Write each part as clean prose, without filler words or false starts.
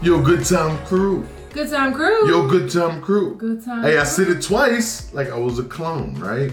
Yo, good time crew. Good time crew. Yo, good time crew. Good time Hey, crew. I said it twice like I was a clone, right?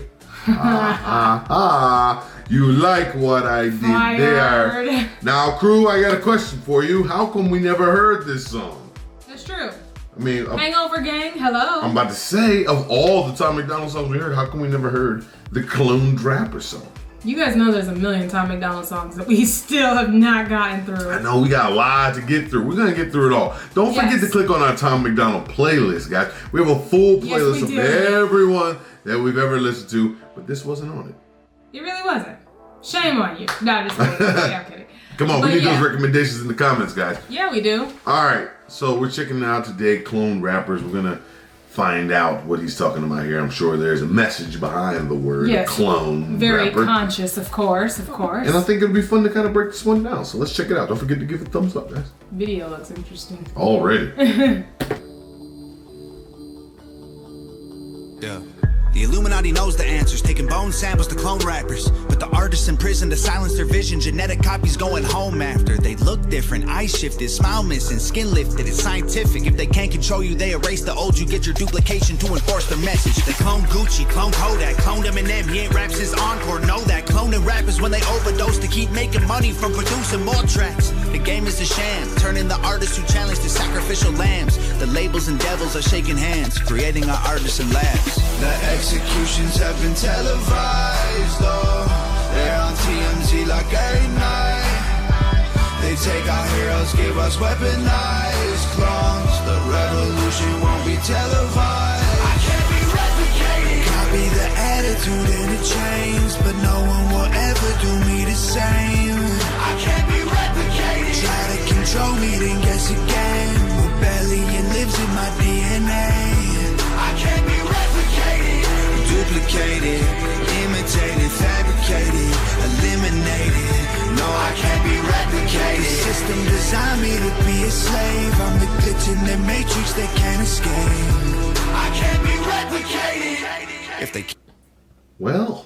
You like what I did there. Now, crew, I got a question for you. How come we never heard this song? That's true. I mean, Hangover Gang, hello. I'm about to say, of all the Tom MacDonald songs we heard, how come we never heard the Cloned Rapper song? You guys know there's a million Tom MacDonald songs that we still have not gotten through. I know we got a lot to get through. We're going to get through it all. Don't forget to click on our Tom MacDonald playlist, guys. We have a full playlist of everyone that we've ever listened to, but this wasn't on it. It really wasn't. Shame on you. No, just kidding. Yeah, I'm kidding. Come on, we need those recommendations in the comments, guys. Yeah, we do. All right, so we're checking out today Clone Rappers. We're going to find out what he's talking about here. I'm sure there's a message behind the word clone Very rapper. Conscious, of course. And I think it'll be fun to kind of break this one down. So let's check it out. Don't forget to give it a thumbs up, guys. Video looks interesting. Already. Yeah. The Illuminati knows the answers, taking bone samples to clone rappers. But the artists in prison to silence their vision, genetic copies going home after. They look different, eyes shifted, smile missing, skin lifted. It's scientific. If they can't control you, they erase the old. You get your duplication to enforce their message. They clone Gucci, clone Kodak, cloned Eminem. He ain't rap since Encore. Know that cloning rappers when they overdose to keep making money from producing more tracks. The game is a sham, turning the artists who challenge to sacrificial lambs. The labels and devils are shaking hands, creating our artists in labs. The executions have been televised, though. They're on TMZ like every night. They take our heroes, give us weaponized clones. The revolution won't be televised. I can't be replicated. Copy the attitude and it changed, but no one will ever do me the same. I can't be replicated. Try to control me, then guess again. Rebellion lives in my DNA. I can't be replicated. Duplicated, imitated, fabricated, eliminated. No, I can't be replicated. The system designed me to be a slave. I'm the glitch in the matrix they can't escape. I can't be replicated. If they Well,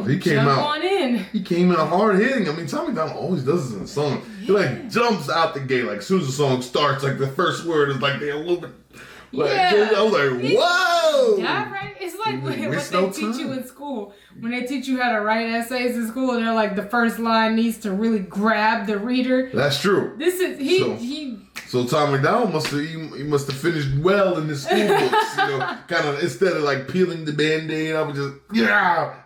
he came Jump out. on in. He came out hard hitting. I mean, Tom MacDonald always does this in a song. He like jumps out the gate. Like as soon as the song starts, like the first word is like the Illuminati. Like, I was like, whoa! Yeah, right. It's like what they teach you in school. When they teach you how to write essays in school, and they're like, the first line needs to really grab the reader. That's true. This is So Tom MacDonald must have finished well in his school books, kind of instead of like peeling the Band-Aid, I was just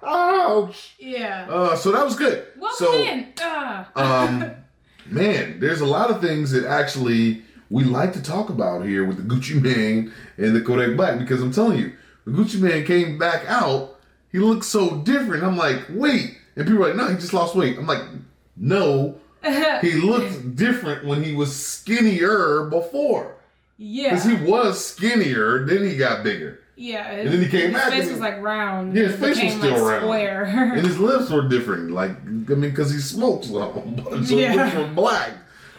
ouch. Yeah. So that was good. Well, man, there's a lot of things that actually we like to talk about here with the Gucci Mane and the Kodak Black, because I'm telling you, when Gucci Mane came back out, he looked so different. I'm like, wait. And people are like, no, he just lost weight. I'm like, no. He looked different when he was skinnier before. Yeah. Because he was skinnier, then he got bigger. Yeah. And then he came back. His face was like round. Yeah, his face was still round. Square. And his lips were different. Like, I mean, because he smoked so his lips were black.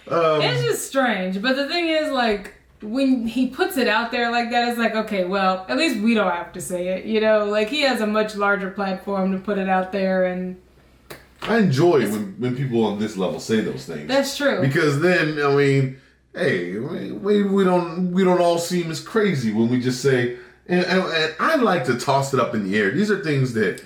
It's just strange. But the thing is, like, when he puts it out there like that, it's like, okay, well, at least we don't have to say it. Like, he has a much larger platform to put it out there, and I enjoy when people on this level say those things. That's true. Because then, I mean, hey, we don't all seem as crazy when we just say, and I like to toss it up in the air. These are things that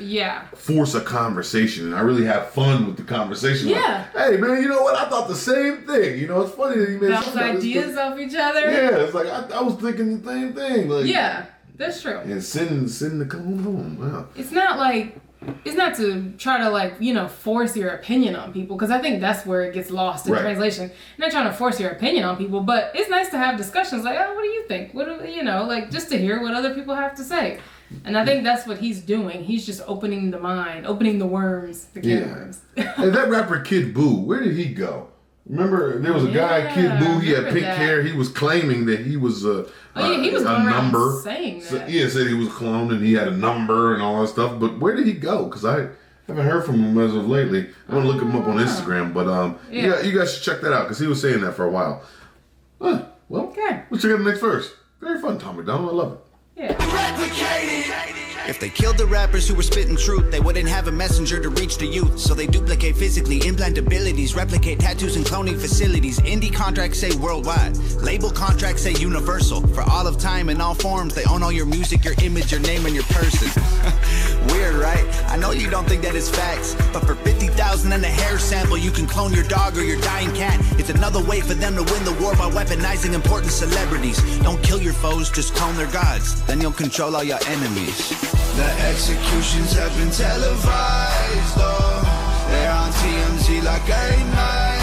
force a conversation, and I really have fun with the conversation. Yeah. Like, hey, man, you know what? I thought the same thing. It's funny that you made bounce ideas off each other. Yeah, it's like I was thinking the same thing. Like, yeah, that's true. And send the cone home. Wow. It's not to try to force your opinion on people, because I think that's where it gets lost in translation. I'm not trying to force your opinion on people, but it's nice to have discussions like, oh, what do you think? Just to hear what other people have to say. And I think that's what he's doing. He's just opening the mind, opening the worms, the can worms. Hey, that rapper Kid Boo, where did he go? Remember, there was a guy, Kid Boo, he had pink hair. He was claiming that he was he was a number. Saying that. Said he was cloned and he had a number and all that stuff. But where did he go? Because I haven't heard from him as of lately. I'm going to look him up on Instagram. But you guys should check that out, because he was saying that for a while. Well, we'll check out the next verse. Very fun, Tom MacDonald. I love it. Yeah. Replicated. If they killed the rappers who were spitting truth, they wouldn't have a messenger to reach the youth. So they duplicate physically, implant abilities, replicate tattoos and cloning facilities. Indie contracts say worldwide, label contracts say universal. For all of time in all forms, they own all your music, your image, your name, and your person. Weird, right? I know you don't think that it's facts, but for 50,000 and a hair sample, you can clone your dog or your dying cat. It's another way for them to win the war by weaponizing important celebrities. Don't kill your foes, just clone their gods. Then you'll control all your enemies. The executions have been televised, oh, they're on TMZ like every night.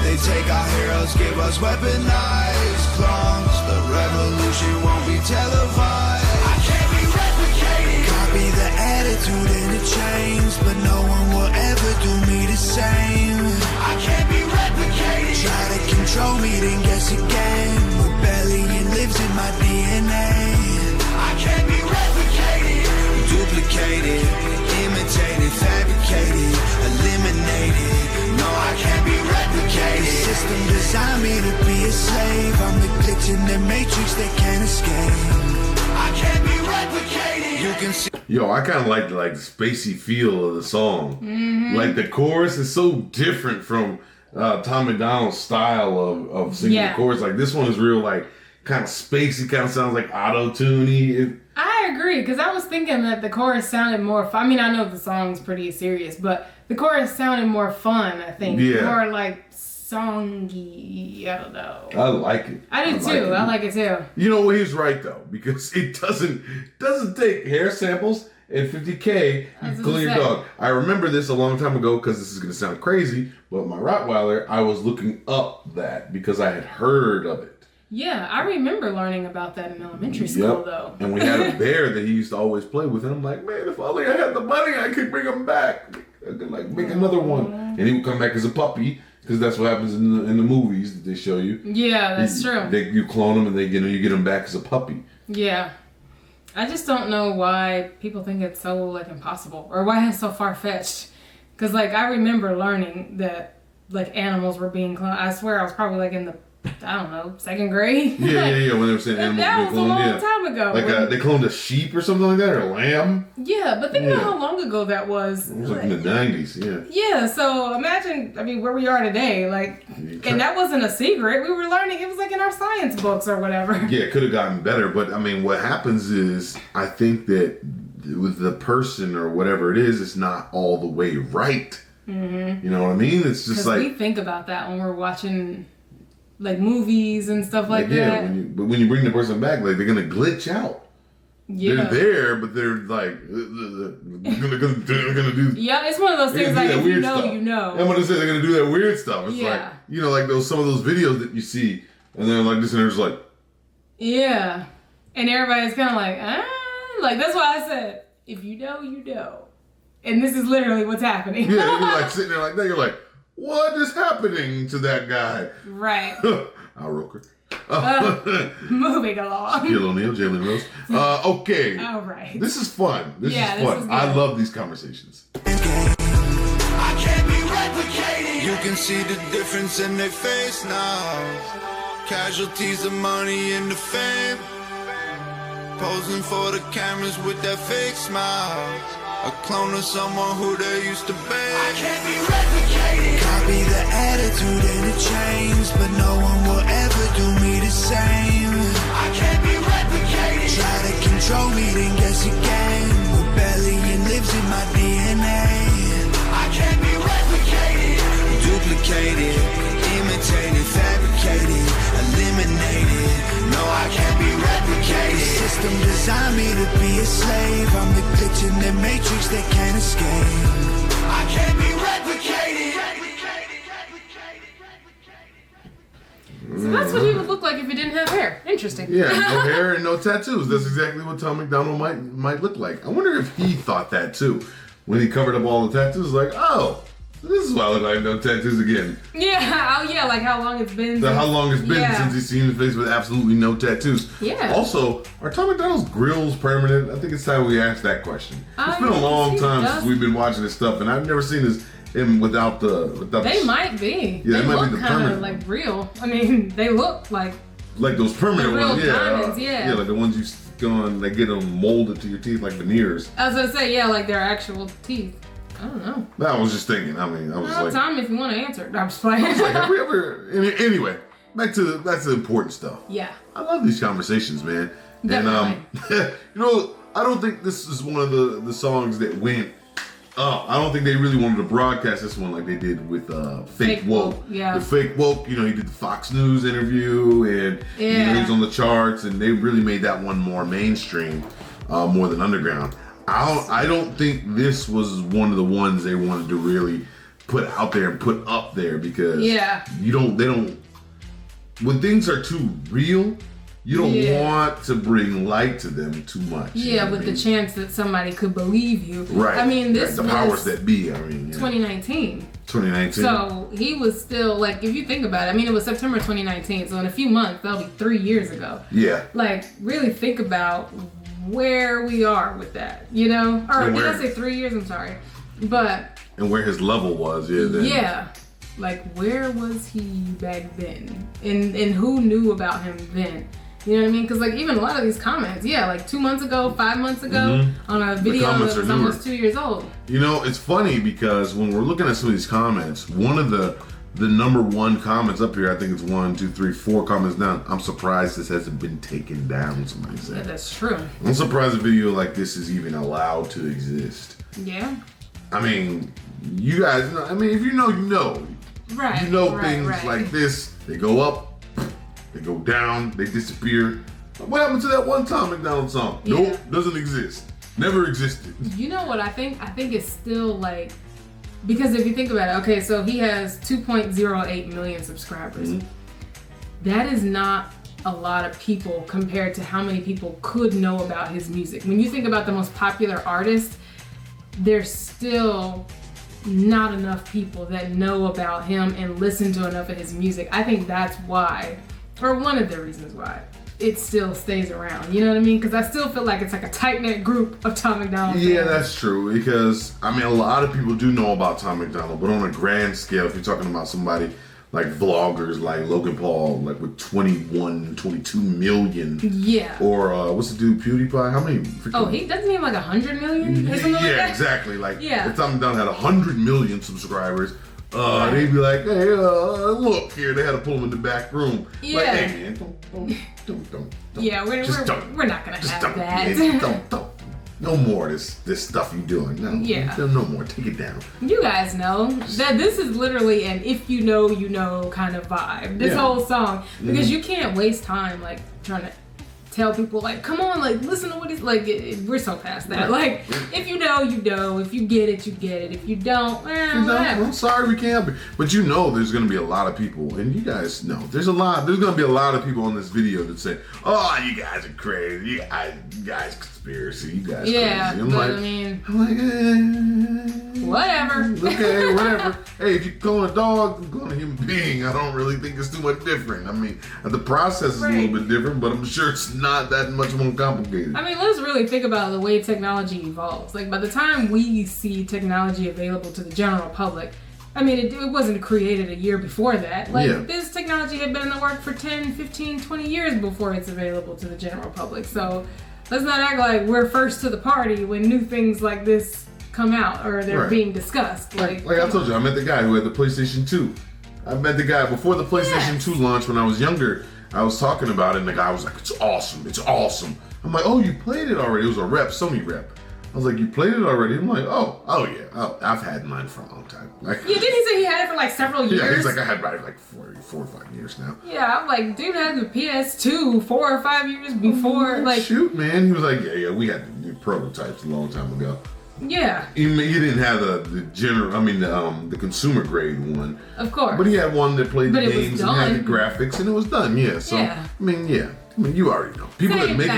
They take our heroes, give us weaponized clones. The revolution won't be televised. I can't be replicated. Copy the attitude and the chains, but no one will ever do me the same. I can't be replicated. Try to control me, then guess again. Rebellion lives in my DNA. I can't be replicated, duplicated, imitated, fabricated, eliminated. No, I can't be replicated. The system designed me to be a slave. I'm the glitch in the matrix they can't escape. I can't be replicated. You can see. Yo, I kind of like the spacey feel of the song. Mm-hmm. Like the chorus is so different from Tom Macdonald's style of singing the chorus. Like this one is real like kind of spacey, kind of sounds like auto-tuney. I agree, because I was thinking that the chorus sounded more fun. I mean, I know the song's pretty serious, but the chorus sounded more fun, I think. Yeah. More like songy, I don't know. I like it. I do too. I like it too. You know, he's right though, because it doesn't take hair samples and 50K to clean your dog. I remember this a long time ago, because this is going to sound crazy, but my Rottweiler, I was looking up that because I had heard of it. Yeah, I remember learning about that in elementary school, though. And we had a bear that he used to always play with, and I'm like, man, if only I had the money, I could bring him back. I could make another one, and he would come back as a puppy, because that's what happens in the movies that they show you. Yeah, that's true. You clone him, and you get him back as a puppy. Yeah, I just don't know why people think it's so like impossible, or why it's so far fetched. Because like I remember learning that like animals were being cloned. I swear I was probably like in the, I don't know, second grade. Yeah. When they were saying animals that was cloned, a long time ago. Like they cloned a sheep or something like that, or a lamb. Yeah, but think about how long ago that was. It was like in the 90s, yeah. Yeah, so imagine, I mean, where we are today, like, and that wasn't a secret. We were learning, it was like in our science books or whatever. Yeah, it could have gotten better, but I mean, what happens is, I think that with the person or whatever it is, it's not all the way right. Mm-hmm. You know what I mean? It's just like... we think about that when we're watching... like movies and stuff like that. But when you bring the person back, like they're gonna glitch out. Yeah. They're there, but they're like they're gonna do. Yeah, it's one of those things like if you know, stuff. You know. I'm gonna say they're gonna do that weird stuff. It's like like some of those videos that you see, and they're like this, and they're just like. Yeah, and everybody's kind of like, like that's why I said, if you know, you know, and this is literally what's happening. Yeah, you're like sitting there like that. You're like. What is happening to that guy? Right. Al Roker. Moving along. Shaquille O'Neal, Jalen Rose. Okay. All right. This is fun. This is fun. I love these conversations. I can't be replicated. You can see the difference in their face now. Casualties of money and the fame. Posing for the cameras with that fake smile. A clone of someone who they used to be. I can't be replicated. Copy the attitude and the chains, but no one will ever do me the same. I can't be replicated. Try to control me, then guess again. Rebellion lives in my DNA. I can't be replicated. Duplicated, imitated, fabricated, eliminated. No, I can't be replicated. The system designed me to be a slave. I'm the glitch in the matrix they can't escape. I can't be replicated. So that's what he would look like if he didn't have hair. Interesting. Yeah, no hair and no tattoos. That's exactly what Tom Macdonald might look like. I wonder if he thought that too. When he covered up all the tattoos, like, oh, this is why I look like no tattoos again. Yeah, like how long it's been. How long it's been since he's seen his face with absolutely no tattoos. Yeah. Also, are Tom Macdonald's grills permanent? I think it's time we ask that question. It's been a long time since we've been watching this stuff, and I've never seen him without the. They might be. Yeah, they might look be the kind permanent. of like real. I mean, they look like those permanent the real ones. diamonds, yeah, like the ones gone, they get them molded to your teeth like veneers. I was gonna say, yeah, like their actual teeth. I don't know. I was just thinking. I mean, I was like, time if you want to answer. No, I'm just playing. I was like, have we ever? Anyway, back to the important stuff. Yeah. I love these conversations, man. Definitely. And you know, I don't think this is one of the songs that went. I don't think they really wanted to broadcast this one like they did with Fake Woke. Yeah. With Fake Woke, you know, he did the Fox News interview and you know, he's on the charts, and they really made that one more mainstream, more than underground. I don't think this was one of the ones they wanted to really put out there and put up there, because they don't when things are too real, you don't want to bring light to them too much. Yeah, with the chance that somebody could believe you. Right. I mean, this the powers that be. I mean, 2019. 2019. So he was still, like, if you think about it, I mean, it was September 2019. So in a few months, that'll be 3 years ago. Yeah. Like, really think about where we are with that, you know? Or did I say 3 years? I'm sorry. But. And where his level was, then. Yeah. Like, where was he back then? And who knew about him then? You know what I mean? Because, like, even a lot of these comments, like 2 months ago, 5 months ago, on a video that was almost 2 years old. You know, it's funny because when we're looking at some of these comments, one of the number one comments up here, I think it's 1, 2, 3, 4 comments down. I'm surprised this hasn't been taken down, somebody said. Yeah, that's true. I'm surprised a video like this is even allowed to exist. Yeah. I mean, you guys know, I mean, if you know, you know. Right. You know things like this, they go up, they go down, they disappear. What happened to that one Tom Macdonald song? Yeah. Nope, doesn't exist. Never existed. You know what I think? I think it's still like, because if you think about it, okay, so he has 2.08 million subscribers. Mm-hmm. That is not a lot of people compared to how many people could know about his music. When you think about the most popular artists, there's still not enough people that know about him and listen to enough of his music. I think that's why, or one of the reasons why, it still stays around. You know what I mean? Because I still feel like it's like a tight-knit group of Tom Macdonald fans. Yeah, that's true. Because, I mean, a lot of people do know about Tom Macdonald, but on a grand scale, if you're talking about somebody like vloggers like Logan Paul, like with 21, 22 million. Yeah. Or what's the dude, PewDiePie? How many? He doesn't have like 100 million? Or something like that? Exactly. Like, if Tom Macdonald had 100 million subscribers, they'd be like, hey, look here, they had to pull him in the back room. Yeah. Like, hey, man, don't. Yeah, we're not going to have that. Man, don't. No more this stuff you doing. No more. Take it down. You guys know that this is literally an if you know, you know kind of vibe. This whole song. Because you can't waste time like trying to tell people like, come on, like listen to what he's like. We're so past that. Like, if you know, you know. If you get it, you get it. If you don't, whatever. I'm sorry we can't be. But you know there's going to be a lot of people, and you guys know there's going to be a lot of people on this video that say, oh, you guys are crazy. You guys conspiracy. You guys crazy. I'm like, whatever. Okay, whatever. Hey, if you're calling a dog, I'm calling a human being. I don't really think it's too much different. I mean, the process is a little bit different, but I'm sure it's not that much more complicated. I mean, let's really think about the way technology evolves. Like, by the time we see technology available to the general public, I mean, it wasn't created a year before that. Like, this technology had been in the work for 10, 15, 20 years before it's available to the general public. So let's not act like we're first to the party when new things like this come out or they're being discussed. Like I told you, I met the guy who had the PlayStation 2. I met the guy before the PlayStation 2 launched when I was younger. I was talking about it, and the guy was like, it's awesome. I'm like, oh, you played it already. It was a Sony rep. I was like, you played it already? I'm like, oh yeah. I've had mine for a long time. Like, yeah, didn't he say he had it for like several years? Yeah, he's like, I had mine for like 4 or 5 years now. Yeah, I'm like, dude had the PS2 4 or 5 years before. Shoot, man. He was like, yeah, we had the prototypes a long time ago. Yeah. He didn't have the consumer grade one. Of course. But he had one that played the games and had the graphics, and it was done. Yeah. So I mean, you already know. People that make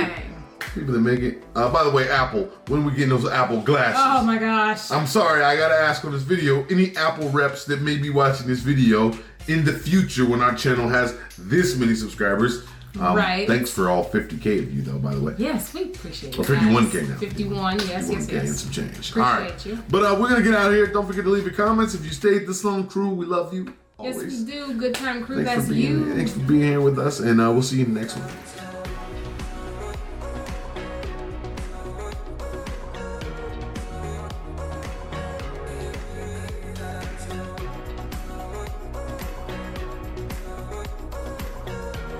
it. By the way, Apple, when we getting those Apple glasses? Oh my gosh. I'm sorry, I gotta ask on this video, any Apple reps that may be watching this video in the future when our channel has this many subscribers. Thanks for all 50K of you, though, by the way. Yes, we appreciate it. Or 51K now. 51, yes. 51K and some change. Appreciate you. But we're going to get out of here. Don't forget to leave your comments. If you stayed this long, crew, we love you. Always. Yes, we do. Good time, crew. That's you. Thanks for being here with us, and we'll see you in the next one.